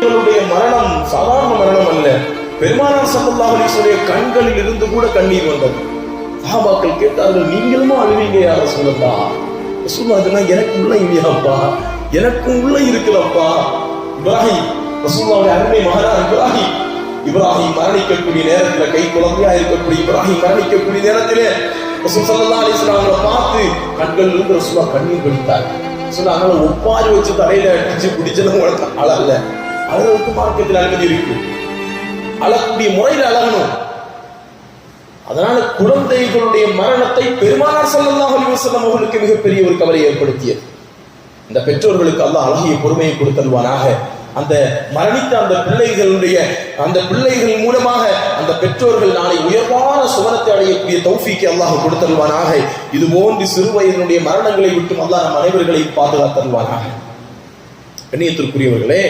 குழந்தைகளுடைய மரணம் சாதாரண மரணம் அல்ல. பெருமானார் ஸல்லல்லாஹு அலைஹி வஸல்லம் கண்களில் இருந்து கூட கண்ணீர் வந்தது. சஹாபாக்கள் கேட்டார்கள், நீங்களும் அழுவீங்க யா ரசூலல்லாஹ்? ரசூலுல்லாஹ், எனக்கு உள்ள இல்லையாப்பா, எனக்கும் உள்ள இருக்குல்லப்பா. இப்ராஹிம், ரசூலுல்லாஹ்வுடைய அருமை மகனார் இப்ராஹிம் மரணிக்கக்கூடிய நேரத்தில், கை குழந்தையா இருக்கக்கூடிய இப்ராஹிம் மரணிக்கக்கூடிய நேரத்திலே ரசூல் ஸல்லல்லாஹு அலைஹி வஸல்லம் அவங்களை பார்த்து கண்கள் இருந்து ரசூலுல்லாஹ் கண்ணீர் வடித்தார். சொன்னாங்க, ஒப்பாரி வச்சு தலையில அடிச்சு பிடிச்சது உங்களுக்கு அழல்ல, அழகுக்கு மார்க்கத்தில் அனுமதி இருக்கு, அழக்கூடிய முறையில் அழகணும். அதனால குழந்தைகளுடைய மரணத்தை பெருமானார் ஸல்லல்லாஹு அலைஹி வஸல்லம் அவர்களுக்கு மிகப்பெரிய ஒரு கவலை ஏற்படுத்தியது. இந்த பெற்றோர்களுக்கு அல்லாஹ் அழகிய பொறுமையை கொடுத்தல்வானாக. அந்த மரணித்த அந்த பிள்ளைகள் மூலமாக அந்த பெற்றோர்கள் நாளை உயர்வான சுவனத்தை அடையக்கூடிய தௌஃபீக்கை அல்லாஹ் கொடுத்தல்வானாக. இது போன்று சிறு வயதினுடைய மரணங்களை விட்டு அல்லாஹ் நம் அனைவர்களையும் பாதுகாத்தல்வானாக. கண்ணியத்திற்குரியவர்களே,